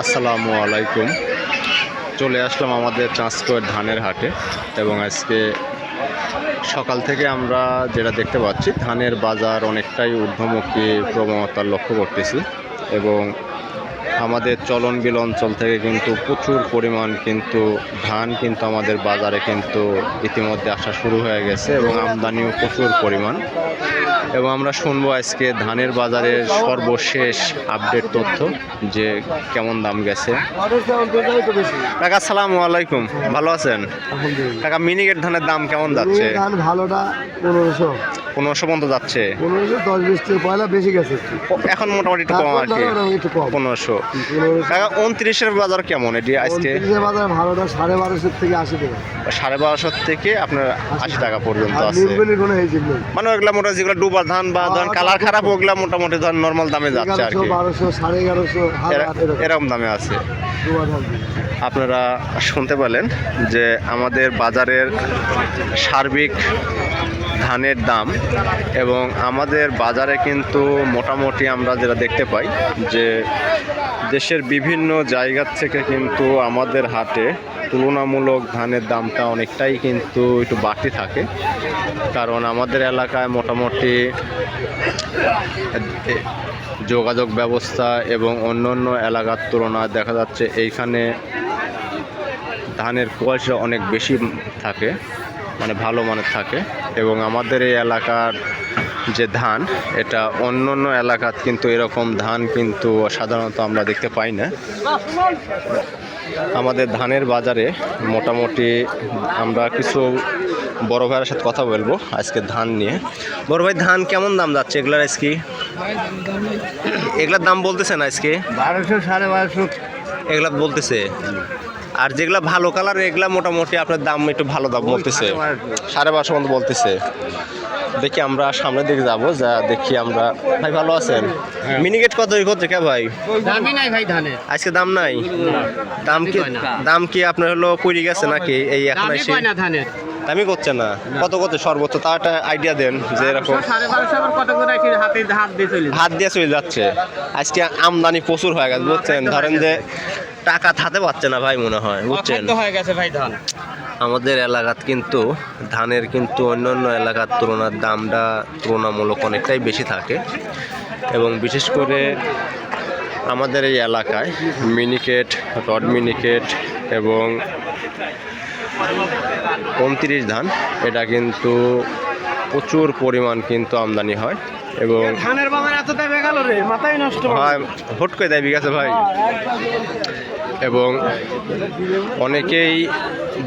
আসসালামু আলাইকুম। চলে আসলাম আমাদের চাঁচকোর ধানের হাটে এবং আজকে সকাল থেকে আমরা যেটা দেখতে পাচ্ছি ধানের বাজার অনেকটাই ঊর্ধ্বমুখী প্রবণতা লক্ষ্য করতেছি এবং আমাদের চলন বিল অঞ্চল থেকে কিন্তু প্রচুর পরিমাণ কিন্তু ধান কিন্তু আমাদের বাজারে কিন্তু ইতিমধ্যে আসা শুরু হয়ে গেছে এবং আমদানিও প্রচুর পরিমাণ। এবং আমরা শুনবো আজকে ধানের বাজারের সর্বশেষ আপডেট তথ্য যে কেমন দাম গেছে। কাকা আসসালামু আলাইকুম, ভালো আছেন? কাকা মিনিকেট ধানের দাম কেমন যাচ্ছে? ভালোটা 1500 পর্যন্ত যাচ্ছে। 1510 20 পয়লা বেশি গেছে, এখন মোটামুটি একটু কম আর কি, 1500। কাকা 29-এর বাজার কেমন এটি আজকে? বাজার ভালোটা 1250 থেকে 80 টাকা, 1250 থেকে আপনার 80 টাকা পর্যন্ত আছে। মানে ওগুলা মোটামুটি যেগুলো ডুবা ধান বা ধরেন কালার খারাপ ওগুলা মোটামুটি ধরেন নর্মাল দামে যাচ্ছে আর কি, 1200 1150 এরকম দামে আছে। আপনারা শুনতে পেলেন যে আমাদের বাজারের সার্বিক ধানের দাম এবং আমাদের বাজারে কিন্তু মোটামুটি আমরা যেটা দেখতে পাই যে দেশের বিভিন্ন জায়গা থেকে কিন্তু আমাদের হাটে তুলনামূলক ধানের দামটা অনেকটাই কিন্তু একটু বাড়তি থাকে, কারণ আমাদের এলাকায় মোটামুটি যোগাযোগ ব্যবস্থা এবং অন্যান্য এলাকার তুলনায় দেখা যাচ্ছে এইখানে ধানের কোয়ালিটি অনেক বেশি থাকে, মানে ভালো মানের থাকে। এবং আমাদের এই এলাকার যে ধান এটা অন্য অন্য এলাকাত কিন্তু এরকম ধান কিন্তু সাধারণত আমরা দেখতে পাই না। আমাদের ধানের বাজারে মোটামুটি আমরা কিছু বড় ভাইয়ের সাথে কথা বলবো আজকে ধান নিয়ে। বড় ভাই, ধান কেমন দাম যাচ্ছে এগুলার আজকে? এগুলার দাম বলতেছে না আজকে 1200 1250 এগুলা বলতেছে, আর যেগুলা ভালো কালার এগুলা মোটামুটি আপনার দাম একটু ভালো দাম বলতেছে, 1250 মতো বলতেছে। দেখি আমরা সামনের দিকে যাবো, যা দেখি আমরা। ভাই ভালো আছেন? মিনিকেট কত হচ্ছে কে ভাই? দামই নাই ভাই ধানের আজকে দাম নাই। দাম কি আপনার হলো পড়ে গেছে নাকি এই এখন এসে? দামই করছে না। কত সর্বোচ্চ তা একটা আইডিয়া দেন যে এরকম হাত দিয়ে চলে যাচ্ছে। আজকে আমদানি প্রচুর হয়ে গেছে বুঝছেন, ধরেন যে টাকা থাকতে পারছে না ভাই, মনে হয় বুঝছেন। আমাদের এলাকাত কিন্তু ধানের কিন্তু অন্যান্য এলাকার তুলনার দামটা তুলনামূলক অনেকটাই বেশি থাকে এবং বিশেষ করে আমাদের এই এলাকায় মিনিকেট, রড মিনিকেট এবং 29 ধান এটা কিন্তু প্রচুর পরিমাণ কিন্তু আমদানি হয় এবং ধানের বাজার এত দামে গেল রে, মাথায় নষ্ট হয়, হুট করে দেয় বিঘাছে ভাই। এবং অনেকেই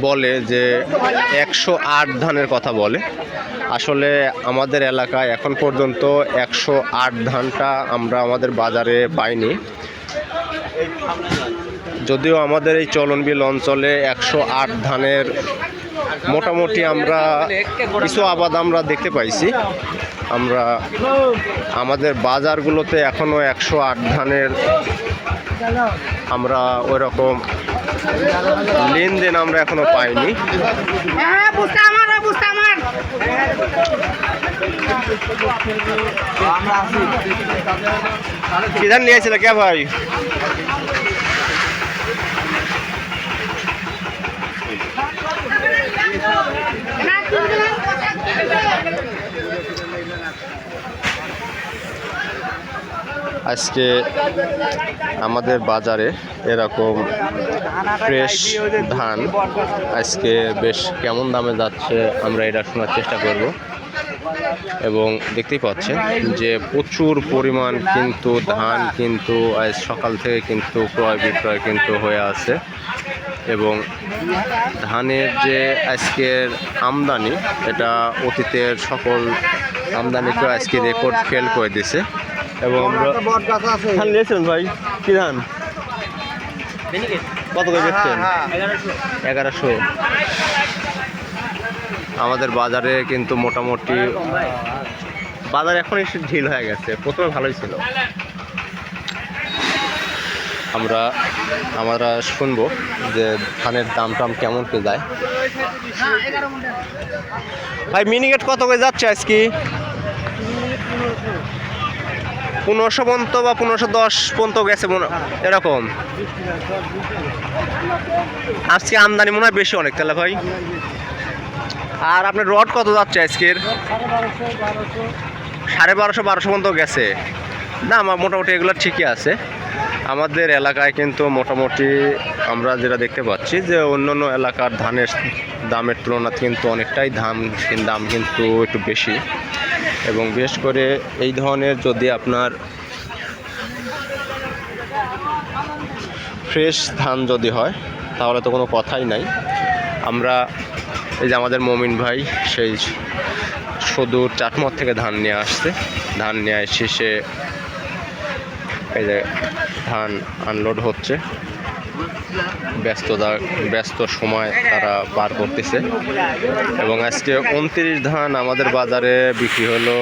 বলে যে 108 ধানের কথা বলে, আসলে আমাদের এলাকায় এখন পর্যন্ত 108 ধানটা আমরা আমাদের বাজারে পাইনি। যদিও আমাদের এই চলনবিল অঞ্চলে 108 ধানের মোটামুটি আমরা কিছু আবাদ আমরা দেখতে পাইছি। আমরা আমাদের বাজারগুলোতে এখনও 108 ধানের আমরা ওই রকম লেনদেন আমরা এখনো পাইনি। কি ধান নিয়েছিল কে ভাই? আজকে আমাদের বাজারে এরকম ফ্রেশ ধান আজকে বেশ কেমন দামে যাচ্ছে আমরা এটা শোনার চেষ্টা করব। এবং দেখতেই পাচ্ছেন যে প্রচুর পরিমাণ কিন্তু ধান কিন্তু আজ সকাল থেকে কিন্তু ক্রয় বিক্রয় কিন্তু হয়ে আছে এবং ধানের যে আজকের আমদানি এটা অতীতের সকল আমদানিকে আজকে রেকর্ড ফেল করে দিছে। এবং আমরা ধান নিয়েছেন ভাই, কি ধান কত করে বেচছেন? 1100। আমাদের বাজারে কিন্তু মোটামুটি বাজার এখন একটু ঢিল হয়ে গেছে, প্রথমে ভালোই ছিল। আমরা শুনবো যে ধানের দাম টাম কেমন কি যায়। ভাই মিনিকেট কত করে যাচ্ছে আজকে? 1500 পর্যন্ত বা 1510 পর্যন্ত গেছে এরকম। আজকে আমদানি মনে হয় বেশি অনেক তাহলে ভাই। আর আপনার রড কত যাচ্ছে আজকের? 1250 1200 পর্যন্ত গেছে। না আমার মোটামুটি এগুলো ঠিকই আছে। আমাদের এলাকায় কিন্তু মোটামুটি আমরা যেটা দেখতে পাচ্ছি যে অন্য অন্য এলাকার ধানের দামের তুলনায় কিন্তু অনেকটাই দাম কিন্তু একটু বেশি। এবং বিশেষ করে এই ধরনের যদি আপনার ফ্রেশ ধান যদি হয় তাহলে তো কোনো কথাই নাই। আমরা এই যে আমাদের মমিন ভাই সেই সুদূর চাটমোহর থেকে ধান নিয়ে আসছে, ধান নিয়ে শেষে এই যে ধান আনলোড হচ্ছে, ব্যস্ত সময় তারা পার করতেছে। এবং আজকে 29 ধান আমাদের বাজারে বিক্রি হলো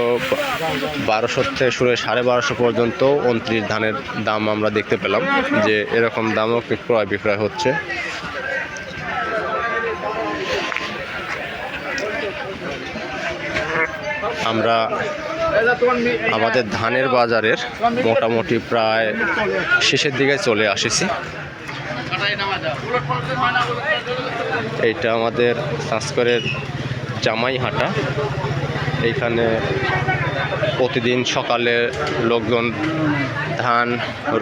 1200 থেকে শুরু 1250 পর্যন্ত 29 ধানের দাম আমরা দেখতে পেলাম যে এরকম দামও ক্রয় বিক্রয় হচ্ছে। আমরা আমাদের ধানের বাজারের মোটামুটি প্রায় শেষের দিকে চলে আসেছি। এইটা আমাদের সাঁসকরের জামাইহাটা। এইখানে প্রতিদিন সকালে লোকজন ধান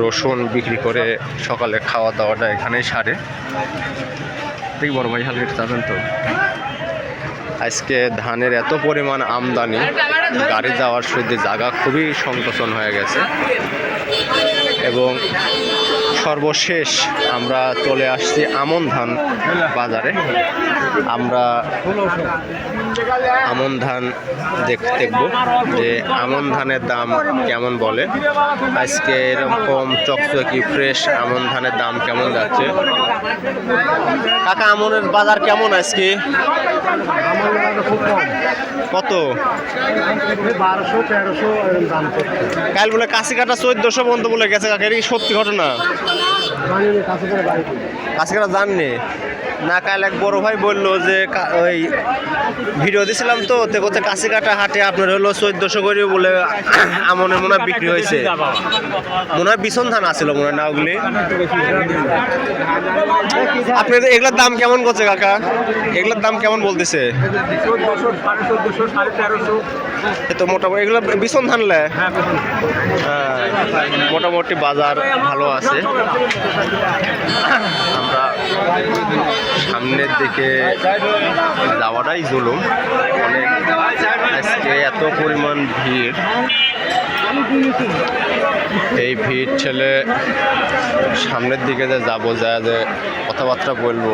রসুন বিক্রি করে সকালে খাওয়া দাওয়াটা এখানেই সারে। দেখি বড় ভাই হালকা যাবেন তো। আজকে ধানের এত পরিমাণ আমদানি, গাড়ি যাওয়ার শুধু জায়গা খুবই সংকোচন হয়ে গেছে। এবং সর্বশেষ আমরা চলে আসছি আমন ধান বাজারে। আমরা আমন ধান দেখব যে আমন ধানের দাম কেমন বলে। আজকে এরকম চকচকি ফ্রেশ আমন ধানের দাম কেমন যাচ্ছে। কাকা আমনের বাজার কেমন আজকে? কত? 1200-1300 কাল বলে কাশি কাটা 1400 পর্যন্ত বলে গেছে কাকা, এটা কি সত্যি ঘটনা? কাশি কাটা জাননি না। কাল এক বড় ভাই বললো যে ওই ভিডিও দিছিলাম তো বলতে কাশি কাটা হাটে আপনার হলো 1400 করে বলে আমনের মনে হয় বিক্রি হয়েছে। মনে হয় বিছন ধান আসছিল মনে হয় না ওগুলি। আপনি এগুলোর দাম কেমন করছে কাকা? এগুলোর দাম কেমন বলতেছে? 1400, 1350, 1350। তো মোটামুটি এগুলো বিছন ধান লে মোটামুটি বাজার ভালো আছে। আমরা সামনের দিকে যাওয়াটাই জুলুম। অনেক আজকে এত পরিমাণ ভিড়, এই ভিড় ছেলে সামনের দিকে যে যাবো যে কথাবার্তা বলবো।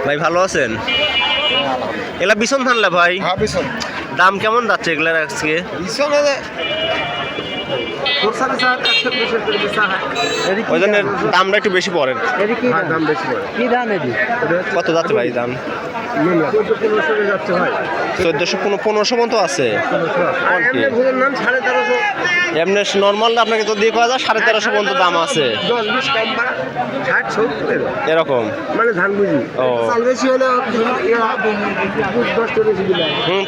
ভাই ভালো আছেন? এগুলা বিছন ধানলে ভাই দাম কেমন যাচ্ছে এগুলার আজকে? ওই জন্য দামটা একটু বেশি পড়ে। কত যাচ্ছে ভাই দাম? 1400-1500 মতো আছে। এমনি নর্মাল আপনাকে তো দিয়ে করা যায় 1350 পর্যন্ত দাম আছে এরকম। মানে ধান বুঝি ও বেশি হলে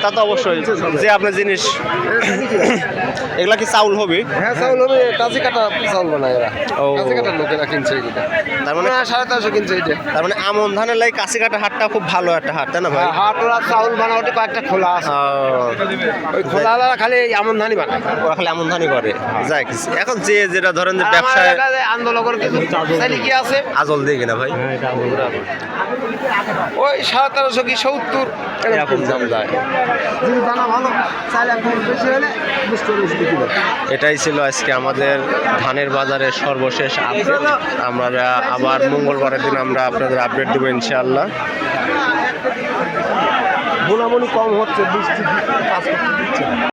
তা তো অবশ্যই যে আপনার জিনিস এগুলা কি চাউল হবে? হ্যাঁ চাউল হবে, কাঁচি কাটা চাউল বানায় এরা। ও কাঁচি কাটার লোকেরা কিনছে এগুলো। তার মানে 1350 কিনছে এটা। তার মানে আমন ধানের লাই কাশি কাটা হাটটা খুব ভালো একটা হাট, তাই না ভাই? হাট ওরা চাউল বানাওতে কয়েকটা খোলা আছে, ওই খোলা খালি আমন ধানই বানায়। ওরা খালি আমন ধানই করে। যাই এখন যে যেটা ধরেন যে ব্যবসায় আন্দোলনের কিছু চাইলে কি আছে আজল দিয়ে কিনা ভাই ওই 1350 কি 70 এরকম দাম যায়। যদি দানা ভালো চাইলে একদম বেশি হলে 20-40 বিক্রি করে। এটাই ছিল আজকে আমাদের ধানের বাজারের সর্বশেষ আপডেট। আমরা আবার মঙ্গলবারের দিন আমরা আপনাদের আপডেট দেবো ইনশাআল্লাহ। বোনামনি কম হচ্ছে, বৃষ্টি কাজ করতে দিচ্ছে না।